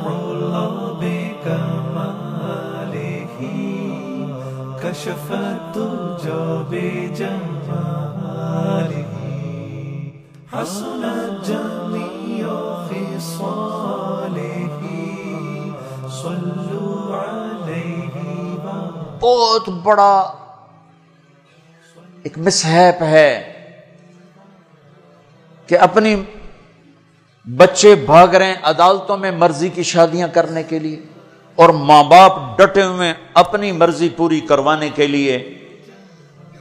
علا بکمالہ کشف الدجى بجمالہ حسنت جميع خصالہ صلوا علیہ بہت بڑا ایک مسحیپ ہے کہ اپنی بچے بھاگ رہے ہیں عدالتوں میں مرضی کی شادیاں کرنے کے لیے اور ماں باپ ڈٹے ہوئے اپنی مرضی پوری کروانے کے لیے.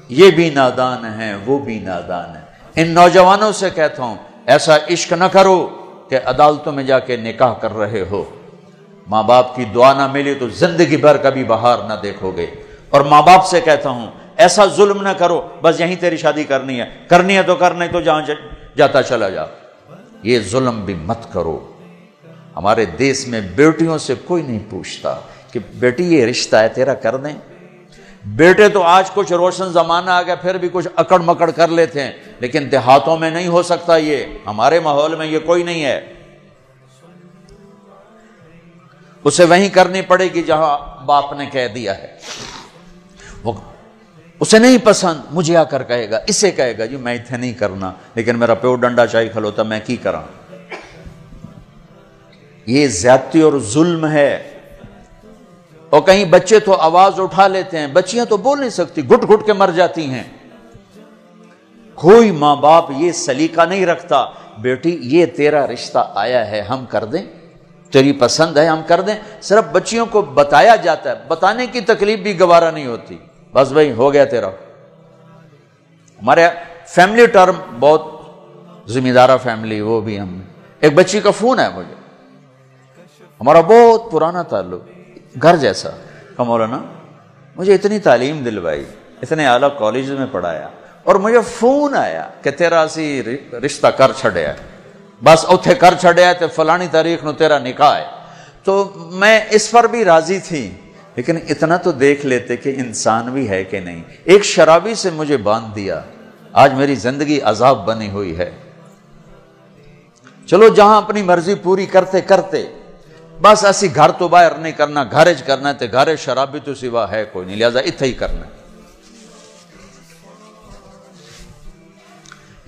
یہ بھی نادان ہیں وہ بھی نادان ہیں. ان نوجوانوں سے کہتا ہوں ایسا عشق نہ کرو کہ عدالتوں میں جا کے نکاح کر رہے ہو. ماں باپ کی دعا نہ ملی تو زندگی بھر کبھی بہار نہ دیکھو گے. اور ماں باپ سے کہتا ہوں ایسا ظلم نہ کرو بس یہیں تیری شادی کرنی ہے تو کرنا تو جہاں جاتا چلا جا. یہ ظلم بھی مت کرو. ہمارے دیس میں بیٹیوں سے کوئی نہیں پوچھتا کہ بیٹی یہ رشتہ ہے تیرا کر دیں. بیٹے تو آج کچھ روشن زمانہ آ گیا پھر بھی کچھ اکڑ مکڑ کر لیتے ہیں لیکن دیہاتوں میں نہیں ہو سکتا. یہ ہمارے ماحول میں یہ کوئی نہیں ہے. اسے وہیں کرنی پڑے گی جہاں باپ نے کہہ دیا ہے. وہ اسے نہیں پسند مجھے آ کر کہے گا اسے کہے گا جی میں اتنے نہیں کرنا لیکن میرا پیو ڈنڈا چاہی کھلوتا میں کی کراں. یہ زیادتی اور ظلم ہے. اور کہیں بچے تو آواز اٹھا لیتے ہیں بچیاں تو بول نہیں سکتی گھٹ گھٹ کے مر جاتی ہیں. کوئی ماں باپ یہ سلیقہ نہیں رکھتا بیٹی یہ تیرا رشتہ آیا ہے ہم کر دیں تیری پسند ہے ہم کر دیں. صرف بچیوں کو بتایا جاتا ہے بتانے کی تکلیف بھی گوارا نہیں ہوتی. بس بھائی ہو گیا تیرا. ہمارے فیملی ٹرم بہت ذمہ دارہ فیملی وہ بھی ہم ایک بچی کا فون ہے مجھے ہمارا بہت پرانا تعلق گھر جیسا کہ مولانا مجھے اتنی تعلیم دلوائی اتنے اعلیٰ کالج میں پڑھایا اور مجھے فون آیا کہ تیرا اسی رشتہ کر چھڑیا بس اوتھے کر چھڑیا تے فلانی تاریخ نو تیرا نکاح ہے. تو میں اس پر بھی راضی تھی لیکن اتنا تو دیکھ لیتے کہ انسان بھی ہے کہ نہیں. ایک شرابی سے مجھے باندھ دیا آج میری زندگی عذاب بنی ہوئی ہے. چلو جہاں اپنی مرضی پوری کرتے کرتے بس ایسی گھر تو باہر نہیں کرنا گھرج کرنا تے گھر شرابی تو سوا ہے کوئی نہیں لہذا اتھا ہی کرنا.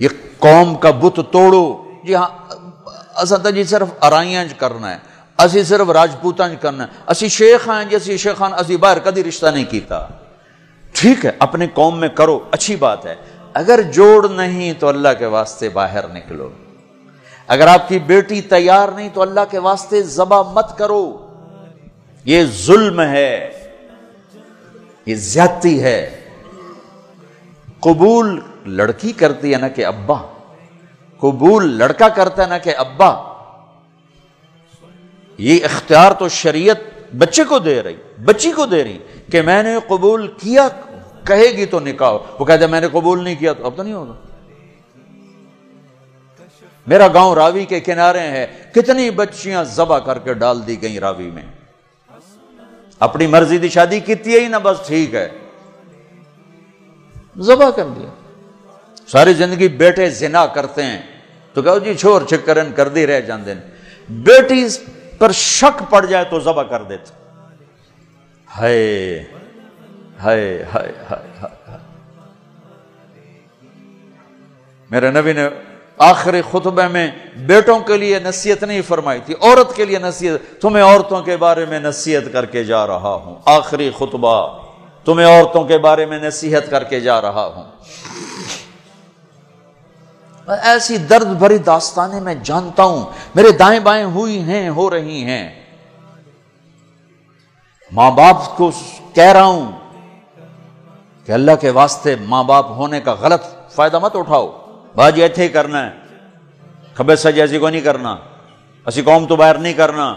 یہ قوم کا بت توڑو. جی ہاں اساں جی صرف ارائیاں کرنا ہے اسی صرف راجپوتاں کرنا ہے اسی شیخ ہیں جیسی شیخان اسی باہر کدی رشتہ نہیں کیتا. ٹھیک ہے اپنی قوم میں کرو اچھی بات ہے. اگر جوڑ نہیں تو اللہ کے واسطے باہر نکلو. اگر آپ کی بیٹی تیار نہیں تو اللہ کے واسطے ذبح مت کرو. یہ ظلم ہے یہ زیادتی ہے. قبول لڑکی کرتی ہے نہ کہ ابا قبول لڑکا کرتا ہے نہ کہ ابا. یہ اختیار تو شریعت بچے کو دے رہی بچی کو دے رہی کہ میں نے قبول کیا کہے گی تو نکاح. وہ کہتے ہیں میں نے قبول نہیں کیا تو اب تو نہیں ہوگا. میرا گاؤں راوی کے کنارے ہے کتنی بچیاں ذبح کر کے ڈال دی گئیں راوی میں. اپنی مرضی دی شادی کیتی ہے ہی نہ بس ٹھیک ہے ذبح کر دیا. ساری زندگی بیٹے زنا کرتے ہیں تو کہو جی چھوڑ چھکرن کر دی رہ جاندے ہیں. بیٹی پر شک پڑ جائے تو ذبح کر دیتے. ہائے ہائے ہائے ہائے. میرے نبی نے آخری خطبے میں بیٹوں کے لیے نصیحت نہیں فرمائی تھی عورت کے لیے نصیحت. تمہیں عورتوں کے بارے میں نصیحت کر کے جا رہا ہوں. آخری خطبہ تمہیں عورتوں کے بارے میں نصیحت کر کے جا رہا ہوں. ایسی درد بھری داستانیں میں جانتا ہوں میرے دائیں بائیں ہوئی ہیں ہو رہی ہیں. ماں باپ کو کہہ رہا ہوں کہ اللہ کے واسطے ماں باپ ہونے کا غلط فائدہ مت اٹھاؤ. باجی ایتھے ہی کرنا ہے کھبے سجے ایسی کو نہیں کرنا اسی قوم تو باہر نہیں کرنا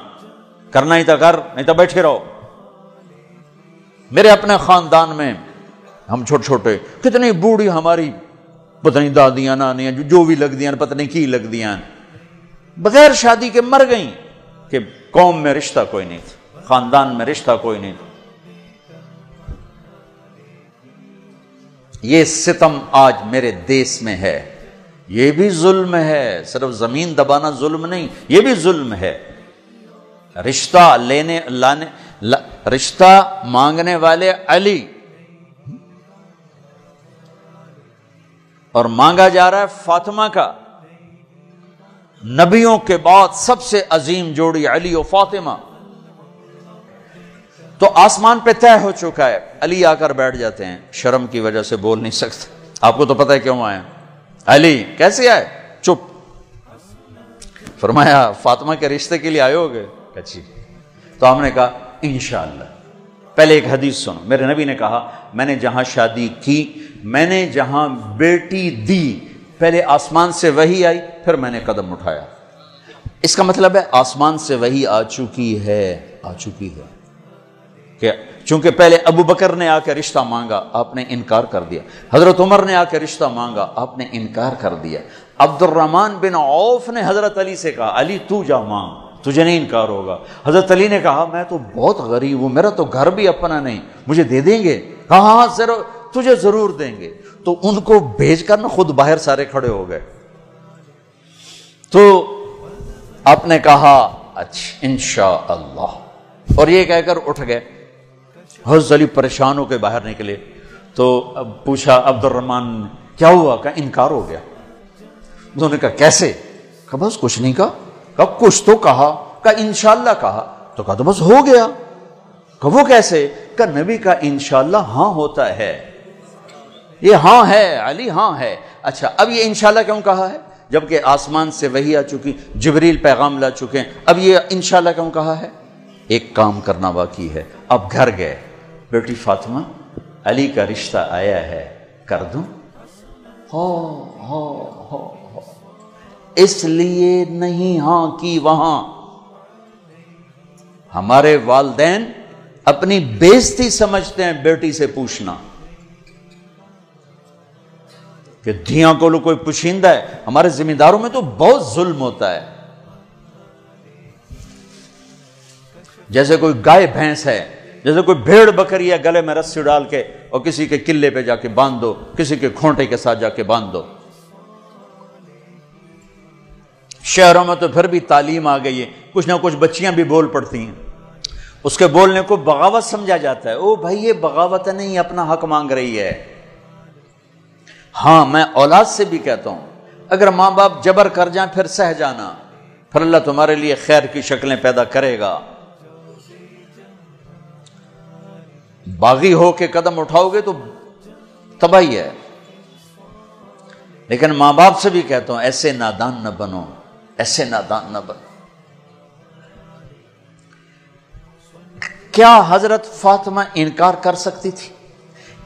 ہی تو کر نہیں تو بیٹھے رہو. میرے اپنے خاندان میں ہم چھوٹے چھوٹے کتنی بوڑھی ہماری پتہ نہیں دادیاں نانیاں جو بھی لگ دیاں پتہ نہیں کی لگ دیاں بغیر شادی کے مر گئیں کہ قوم میں رشتہ کوئی نہیں تھا خاندان میں رشتہ کوئی نہیں تھا. یہ ستم آج میرے دیس میں ہے. یہ بھی ظلم ہے. صرف زمین دبانا ظلم نہیں یہ بھی ظلم ہے. رشتہ مانگنے والے علی، اور مانگا جا رہا ہے فاطمہ کا۔ نبیوں کے بعد سب سے عظیم جوڑی علی و فاطمہ، تو آسمان پہ طے ہو چکا ہے۔ علی آ کر بیٹھ جاتے ہیں، شرم کی وجہ سے بول نہیں سکتے۔ آپ کو تو پتہ ہے کیوں آئے؟ علی کیسے آئے؟ چپ۔ فرمایا فاطمہ کے رشتے کے لیے آئے ہوگے؟ اچھی۔ تو ہم نے کہا انشاءاللہ۔ پہلے ایک حدیث سنو، میرے نبی نے کہا میں نے جہاں شادی کی، میں نے جہاں بیٹی دی، پہلے آسمان سے وحی آئی، پھر میں نے قدم اٹھایا۔ اس کا مطلب ہے آسمان سے وحی آ چکی ہے کہ چونکہ پہلے ابو بکر نے آ کے رشتہ مانگا، آپ نے انکار کر دیا۔ حضرت عمر نے آ کے رشتہ مانگا، آپ نے انکار کر دیا۔ عبد الرحمن بن عوف نے حضرت علی سے کہا علی تو جا مانگ، تجھے نہیں انکار ہوگا۔ حضرت علی نے کہا میں تو بہت غریب ہوں، میرا تو گھر بھی اپنا نہیں، مجھے دے دیں گے؟ کہا ہاں ضرور، تجھے ضرور دیں گے۔ تو ان کو بھیج کر نا خود باہر سارے کھڑے ہو گئے۔ تو آپ نے کہا اچھا انشاءاللہ، اور یہ کہہ کر اٹھ گئے۔ حضرت علی پریشان ہو کے باہر نکلے تو اب پوچھا عبد الرحمن کیا ہوا؟ کہ انکار ہو گیا۔ انہوں نے کہا کیسے؟ کہا بس کچھ نہیں کہا۔ کہا کچھ تو کہا؟ کہا انشاءاللہ کہا۔ تو کہا تو بس ہو گیا۔ کہا وہ کیسے؟ کہا نبی کا انشاءاللہ ہاں ہوتا ہے، یہ ہاں ہے علی، ہاں ہے۔ اچھا اب یہ انشاءاللہ کیوں کہا ہے جبکہ آسمان سے وحی آ چکی، جبریل پیغام لا چکے ہیں، اب یہ انشاءاللہ کیوں کہا ہے؟ ایک کام کرنا باقی ہے۔ اب گھر گئے، بیٹی فاطمہ علی کا رشتہ آیا ہے، کر دوں؟ ہو اس لیے نہیں ہاں کی وہاں۔ ہمارے والدین اپنی بےزتی سمجھتے ہیں بیٹی سے پوچھنا کہ دھیاں کو لو کوئی پوشیندہ ہے۔ ہمارے ذمہ داروں میں تو بہت ظلم ہوتا ہے، جیسے کوئی گائے بھینس ہے، جیسے کوئی بھیڑ بکری ہے، گلے میں رسی ڈال کے اور کسی کے قلعے پہ جا کے باندھ دو، کسی کے کھونٹے کے ساتھ جا کے باندھ دو۔ شہروں میں تو پھر بھی تعلیم آ گئی ہے، کچھ نہ کچھ بچیاں بھی بول پڑتی ہیں، اس کے بولنے کو بغاوت سمجھا جاتا ہے۔ او بھائی یہ بغاوت نہیں، اپنا حق مانگ رہی ہے۔ ہاں میں اولاد سے بھی کہتا ہوں اگر ماں باپ جبر کر جائیں پھر سہ جانا، پھر اللہ تمہارے لیے خیر کی شکلیں پیدا کرے گا۔ باغی ہو کے قدم اٹھاؤ گے تو تباہی ہے۔ لیکن ماں باپ سے بھی کہتا ہوں ایسے نادان نہ بنو، ایسے نادان نہ بنو۔ کیا حضرت فاطمہ انکار کر سکتی تھی؟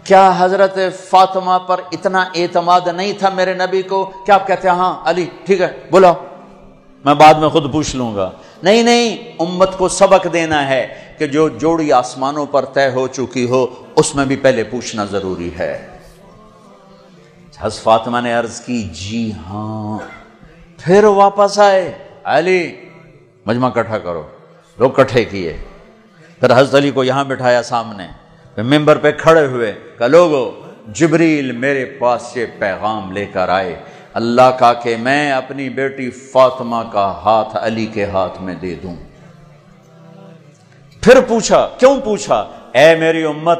کیا حضرت فاطمہ پر اتنا اعتماد نہیں تھا میرے نبی کو کہ آپ کہتے ہیں ہاں علی ٹھیک ہے بولا، میں بعد میں خود پوچھ لوں گا؟ نہیں، امت کو سبق دینا ہے کہ جو جوڑی آسمانوں پر طے ہو چکی ہو اس میں بھی پہلے پوچھنا ضروری ہے۔ حضرت فاطمہ نے عرض کی جی ہاں، پھر واپس آئے، علی مجمع اکٹھا کرو، لوگ اکٹھے کیے، پھر حضرت علی کو یہاں بٹھایا سامنے، پھر ممبر پہ کھڑے ہوئے کہ لوگو جبریل میرے پاس یہ پیغام لے کر آئے اللہ کا کہ میں اپنی بیٹی فاطمہ کا ہاتھ علی کے ہاتھ میں دے دوں۔ پھر پوچھا، کیوں پوچھا؟ اے میری امت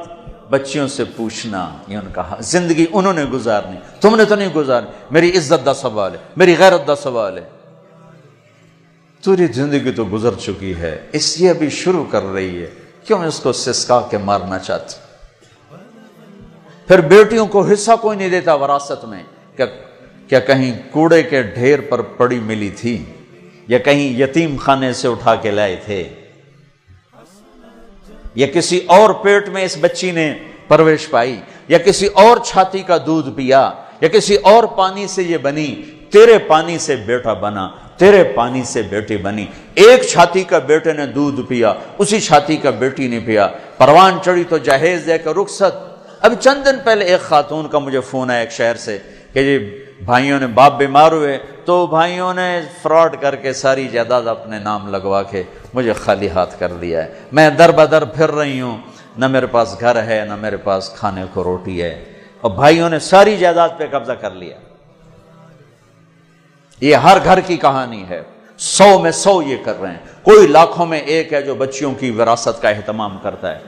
بچیوں سے پوچھنا، یہ ان کا زندگی انہوں نے گزارنی، تم نے تو نہیں گزارنی، میری عزت دا سوال ہے، میری غیرت دا سوال ہے۔ تیری زندگی تو گزر چکی ہے، اس لیے ابھی شروع کر رہی ہے، کیوں اس کو سسکا کے مارنا چاہتی؟ پھر بیٹیوں کو حصہ کوئی نہیں دیتا وراثت میں، کیا کہیں کوڑے کے ڈھیر پر پڑی ملی تھی یا کہیں یتیم خانے سے اٹھا کے لائے تھے یا کسی اور پیٹ میں اس بچی نے پرورش پائی یا کسی اور چھاتی کا دودھ پیا یا کسی اور پانی سے یہ بنی؟ تیرے پانی سے بیٹا بنا، تیرے پانی سے بیٹی بنی۔ ایک چھاتی کا بیٹے نے دودھ پیا، اسی چھاتی کا بیٹی نے پیا۔ پروان چڑھی تو جہیز دے کر رخصت۔ اب چند دن پہلے ایک خاتون کا مجھے فون آیا ایک شہر سے کہ جی بھائیوں نے باپ بیمار ہوئے تو بھائیوں نے فراڈ کر کے ساری جائیداد اپنے نام لگوا کے مجھے خالی ہاتھ کر دیا ہے، میں در بدر پھر رہی ہوں، نہ میرے پاس گھر ہے نہ میرے پاس کھانے کو روٹی ہے، اور بھائیوں نے ساری جائیداد پہ قبضہ کر لیا۔ یہ ہر گھر کی کہانی ہے، 100 میں 100 یہ کر رہے ہیں۔ کوئی لاکھوں میں ایک ہے جو بچیوں کی وراثت کا اہتمام کرتا ہے۔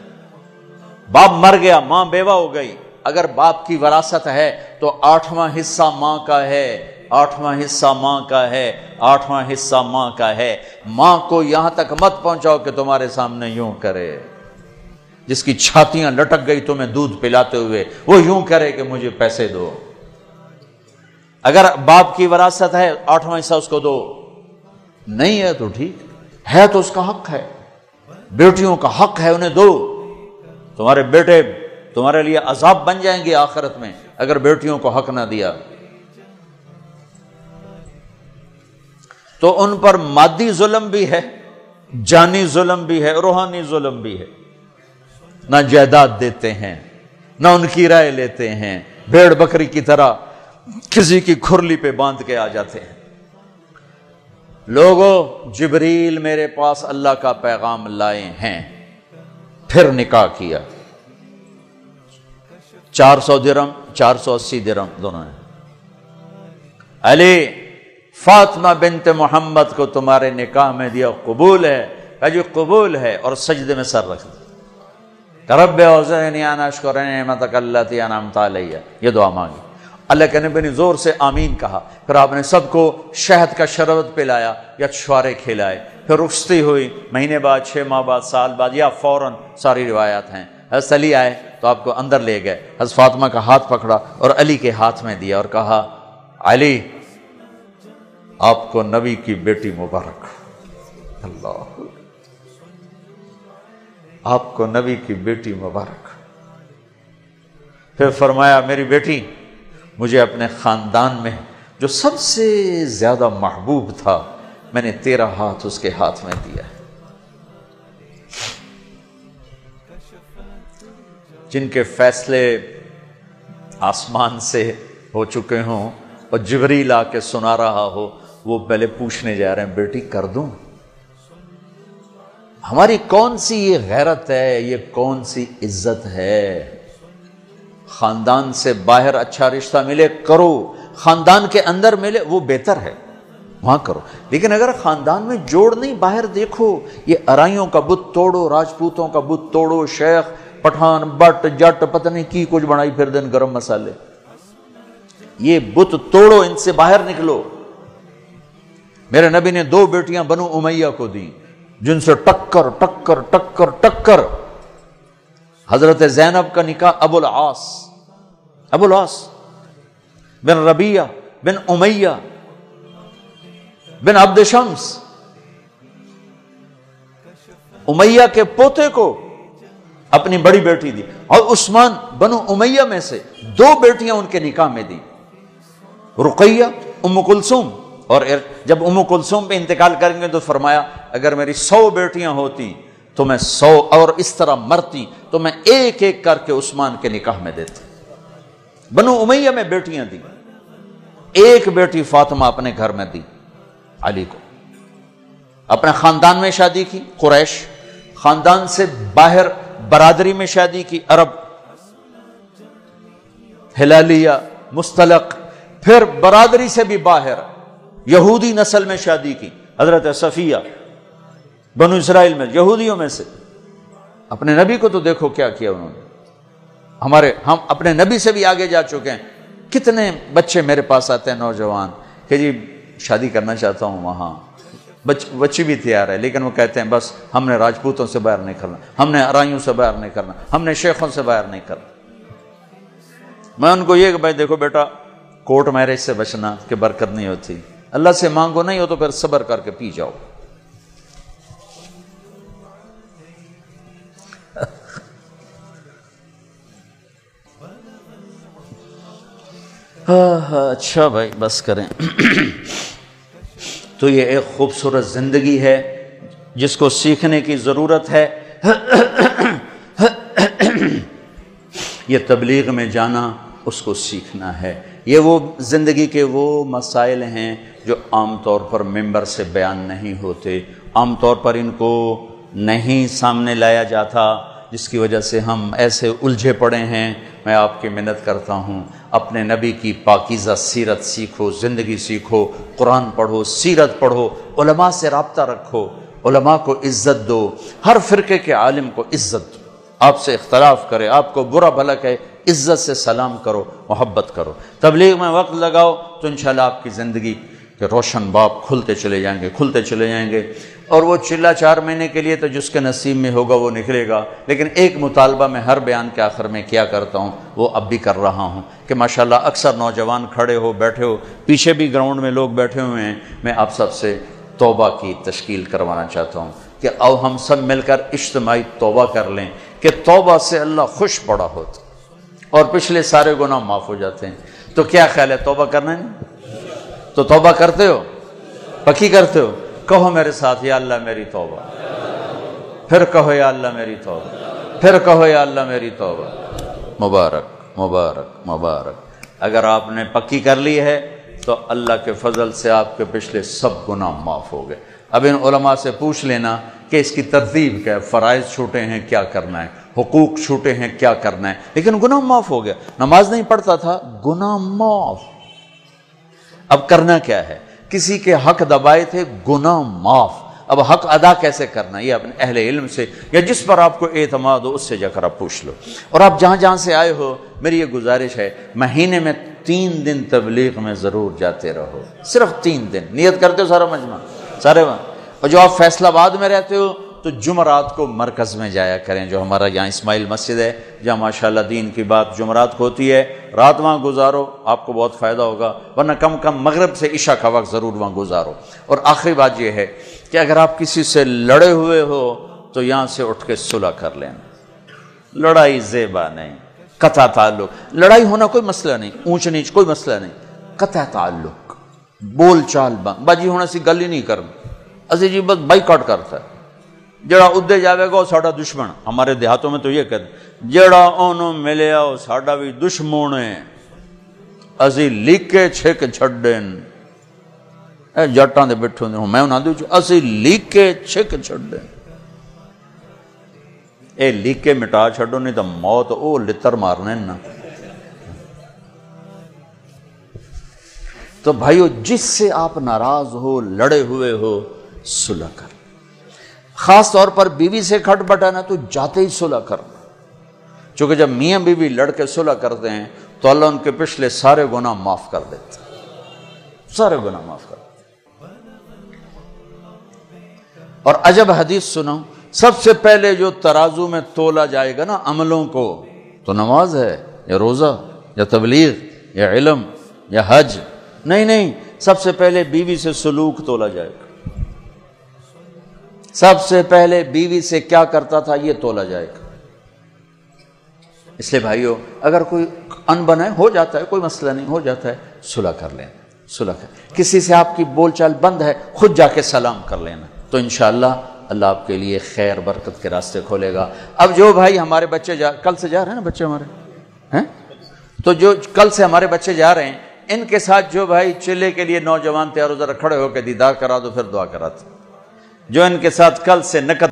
باپ مر گیا، ماں بیوہ ہو گئی، اگر باپ کی وراثت ہے تو 8واں حصہ ماں کا ہے، 8واں حصہ ماں کا ہے، 8واں حصہ ماں کا ہے۔ ماں کو یہاں تک مت پہنچاؤ کہ تمہارے سامنے یوں کرے، جس کی چھاتیاں لٹک گئی تمہیں دودھ پلاتے ہوئے، وہ یوں کرے کہ مجھے پیسے دو۔ اگر باپ کی وراثت ہے 8واں حصہ اس کو دو، نہیں ہے تو ٹھیک ہے، تو اس کا حق ہے، بیٹیوں کا حق ہے، انہیں دو۔ تمہارے بیٹے تمہارے لیے عذاب بن جائیں گے آخرت میں اگر بیٹیوں کو حق نہ دیا۔ تو ان پر مادی ظلم بھی ہے، جانی ظلم بھی ہے، روحانی ظلم بھی ہے۔ نہ جائیداد دیتے ہیں، نہ ان کی رائے لیتے ہیں، بھیڑ بکری کی طرح کسی کی کھرلی پہ باندھ کے آ جاتے ہیں۔ لوگوں، جبریل میرے پاس اللہ کا پیغام لائے ہیں، پھر نکاح کیا، 400 درہم 480 درہم دونوں ہیں۔ علی فاطمہ بنت محمد کو تمہارے نکاح میں دیا، قبول ہے؟ کہا جی قبول ہے، اور سجدے میں سر رکھ دیا، رب اوزعنی ان اشکر نعمتک التی انعمت علی، یہ دعا مانگی۔ اللہ کے نبی نے زور سے آمین کہا، پھر آپ نے سب کو شہد کا شربت پلایا یا چھوارے کھلائے، پھر رخصتی ہوئی، مہینے بعد، 6 ماہ بعد، سال بعد، یا فوراً، ساری روایات ہیں۔ حضرت علی آئے تو آپ کو اندر لے گئے، حضرت فاطمہ کا ہاتھ پکڑا اور علی کے ہاتھ میں دیا اور کہا، علی آپ کو نبی کی بیٹی مبارک، اللہ، آپ کو نبی کی بیٹی مبارک۔ پھر فرمایا، میری بیٹی، مجھے اپنے خاندان میں جو سب سے زیادہ محبوب تھا، میں نے تیرا ہاتھ اس کے ہاتھ میں دیا ہے۔ جن کے فیصلے آسمان سے ہو چکے ہوں اور جبریل آ کے سنا رہا ہو، وہ پہلے پوچھنے جا رہے ہیں، بیٹی کر دوں؟ ہماری کون سی یہ غیرت ہے، یہ کون سی عزت ہے؟ خاندان سے باہر اچھا رشتہ ملے کرو، خاندان کے اندر ملے وہ بہتر ہے، وہاں کرو۔ لیکن اگر خاندان میں جوڑ نہیں، باہر دیکھو، یہ ارائیوں کا بت توڑو، راجپوتوں کا بت توڑو، شیخ پٹھان بٹ جٹ پتہ نہیں کی کچھ بنائی پھر دن، گرم مسالے، یہ بت توڑو، ان سے باہر نکلو۔ میرے نبی نے 2 بیٹیاں بنو امیہ کو دی، جن سے ٹکر ٹکر ٹکر ٹکر۔ حضرت زینب کا نکاح ابو العاص بن ربیہ بن امیہ بن عبد شمس، امیہ کے پوتے کو اپنی بڑی بیٹی دی، اور عثمان بنو امیہ میں سے 2 بیٹیاں ان کے نکاح میں دی، رقیہ، ام کلثوم۔ اور جب ام کلثوم پہ انتقال کریں گے تو فرمایا، اگر میری 100 بیٹیاں ہوتی تو میں 100 اور اس طرح مرتی تو میں ایک ایک کر کے عثمان کے نکاح میں دیتا۔ بنو امیہ میں بیٹیاں دی، ایک بیٹی فاطمہ اپنے گھر میں دی علی کو، اپنے خاندان میں شادی کی قریش، خاندان سے باہر برادری میں شادی کی عرب، ہلالیہ، مستلق، پھر برادری سے بھی باہر یہودی نسل میں شادی کی، حضرت صفیہ بنو اسرائیل میں، یہودیوں میں سے۔ اپنے نبی کو تو دیکھو کیا کیا انہوں نے۔ ہم اپنے نبی سے بھی آگے جا چکے ہیں۔ کتنے بچے میرے پاس آتے ہیں نوجوان کہ جی شادی کرنا چاہتا ہوں، وہاں بچی بھی تیار ہے، لیکن وہ کہتے ہیں بس ہم نے راجپوتوں سے باہر نہیں کرنا، ہم نے ارائیوں سے باہر نہیں کرنا، ہم نے شیخوں سے باہر نہیں کرنا۔ میں ان کو یہ کہ بھائی دیکھو بیٹا، کورٹ میرج سے بچنا کہ برکت نہیں ہوتی، اللہ سے مانگو، نہیں ہو تو پھر صبر کر کے پی جاؤ۔ اچھا بھائی بس کریں۔ تو یہ ایک خوبصورت زندگی ہے جس کو سیکھنے کی ضرورت ہے۔ یہ تبلیغ میں جانا، اس کو سیکھنا ہے۔ یہ وہ زندگی کے وہ مسائل ہیں جو عام طور پر ممبر سے بیان نہیں ہوتے، عام طور پر ان کو نہیں سامنے لایا جاتا، جس کی وجہ سے ہم ایسے الجھے پڑے ہیں۔ میں آپ کی منت کرتا ہوں، اپنے نبی کی پاکیزہ سیرت سیکھو، زندگی سیکھو، قرآن پڑھو، سیرت پڑھو، علماء سے رابطہ رکھو، علماء کو عزت دو، ہر فرقے کے عالم کو عزت دو، آپ سے اختلاف کرے، آپ کو برا بھلا کہے، عزت سے سلام کرو، محبت کرو، تبلیغ میں وقت لگاؤ تو انشاءاللہ آپ کی زندگی کے روشن باب کھلتے چلے جائیں گے، کھلتے چلے جائیں گے۔ اور وہ چلا 4 مہینے کے لیے تو جس کے نصیب میں ہوگا وہ نکلے گا، لیکن ایک مطالبہ میں ہر بیان کے آخر میں کیا کرتا ہوں، وہ اب بھی کر رہا ہوں کہ ماشاءاللہ اکثر نوجوان کھڑے ہو بیٹھے ہو، پیچھے بھی گراؤنڈ میں لوگ بیٹھے ہوئے ہیں، میں آپ سب سے توبہ کی تشکیل کروانا چاہتا ہوں کہ آؤ ہم سب مل کر اجتماعی توبہ کر لیں کہ توبہ سے اللہ خوش بڑا ہوتا اور پچھلے سارے گناہ معاف ہو جاتے ہیں۔ تو کیا خیال ہے، توبہ کرنا ہے؟ تو توبہ کرتے ہو، پکی کرتے ہو؟ کہو میرے ساتھ، یا اللہ میری توبہ، پھر کہو یا اللہ میری توبہ، پھر کہو یا اللہ میری توبہ۔ مبارک مبارک مبارک، اگر آپ نے پکی کر لی ہے تو اللہ کے فضل سے آپ کے پچھلے سب گناہ معاف ہو گئے۔ اب ان علماء سے پوچھ لینا کہ اس کی ترتیب کیا ہے، فرائض چھوٹے ہیں کیا کرنا ہے، حقوق چھوٹے ہیں کیا کرنا ہے، لیکن گناہ معاف ہو گیا۔ نماز نہیں پڑھتا تھا، گناہ معاف۔ اب کرنا کیا ہے، کسی کے حق دبائے تھے، گناہ معاف۔ اب حق ادا کیسے کرنا، یہ اپنے اہل علم سے یا جس پر آپ کو اعتماد ہو اس سے جا کر آپ پوچھ لو۔ اور آپ جہاں جہاں سے آئے ہو، میری یہ گزارش ہے، مہینے میں 3 دن تبلیغ میں ضرور جاتے رہو، صرف 3 دن نیت کرتے ہو سارا مجمع سارے۔ اور جو آپ فیصل آباد میں رہتے ہو تو جمعرات کو مرکز میں جایا کریں، جو ہمارا یہاں اسماعیل مسجد ہے جہاں ماشاءاللہ دین کی بات جمعرات کو ہوتی ہے، رات وہاں گزارو، آپ کو بہت فائدہ ہوگا، ورنہ کم کم مغرب سے عشاء کا وقت ضرور وہاں گزارو۔ اور آخری بات یہ ہے کہ اگر آپ کسی سے لڑے ہوئے ہو تو یہاں سے اٹھ کے صلح کر لینا۔ لڑائی زیبا نہیں، قطع تعلق، لڑائی ہونا کوئی مسئلہ نہیں، اونچ نیچ کوئی مسئلہ نہیں، قطع تعلق، بول چال بند، باجی ہونا سی گل ہی نہیں کرنا، اسی جی بس بائیکاٹ کرتا ہے۔ جڑا ادے جاوے گا وہ ساڈا دشمن، ہمارے دیہاتوں میں تو یہ کہتے ہیں جڑا اونوں ملیا وہ ساڈا بھی دشمن ہے، اسی لیکے چھک چھڈن۔ اے جٹاں دے بیٹھے ہوندے میں انہاں دے اسی لیکے چھک چھڈن، اے لیکے مٹا چھڈو نہیں تو موت او لتر مارنے نا۔ تو بھائیو جس سے آپ ناراض ہو، لڑے ہوئے ہو، صلح کر۔ خاص طور پر بیوی سے کھٹ بٹانا تو جاتے ہی صلح کرنا، چونکہ جب میاں بیوی لڑ کے صلح کرتے ہیں تو اللہ ان کے پچھلے سارے گناہ معاف کر دیتے ہیں، سارے گناہ معاف کر دیتے ہیں۔ اور عجب حدیث سنو، سب سے پہلے جو ترازو میں تولا جائے گا نا عملوں کو، تو نماز ہے یا روزہ یا تبلیغ یا علم یا حج؟ نہیں، سب سے پہلے بیوی سے سلوک تولا جائے گا، سب سے پہلے بیوی سے کیا کرتا تھا یہ تولا جائے گا۔ اس لیے بھائیو اگر کوئی انبن ہے، ہو جاتا ہے، کوئی مسئلہ نہیں، ہو جاتا ہے، صلح کر لینا، صلح کر۔ کسی سے آپ کی بول چال بند ہے، خود جا کے سلام کر لینا، تو انشاءاللہ اللہ آپ کے لیے خیر برکت کے راستے کھولے گا۔ اب جو بھائی ہمارے بچے کل سے جا رہے ہیں نا بچے ہمارے ہیں، تو جو کل سے ہمارے بچے جا رہے ہیں، ان کے ساتھ جو بھائی چلے کے لیے نوجوان تیار ہو، ذرا کھڑے ہو کے دیدار کرا دو، پھر دعا کراتے۔ جو ان کے ساتھ کل سے نقد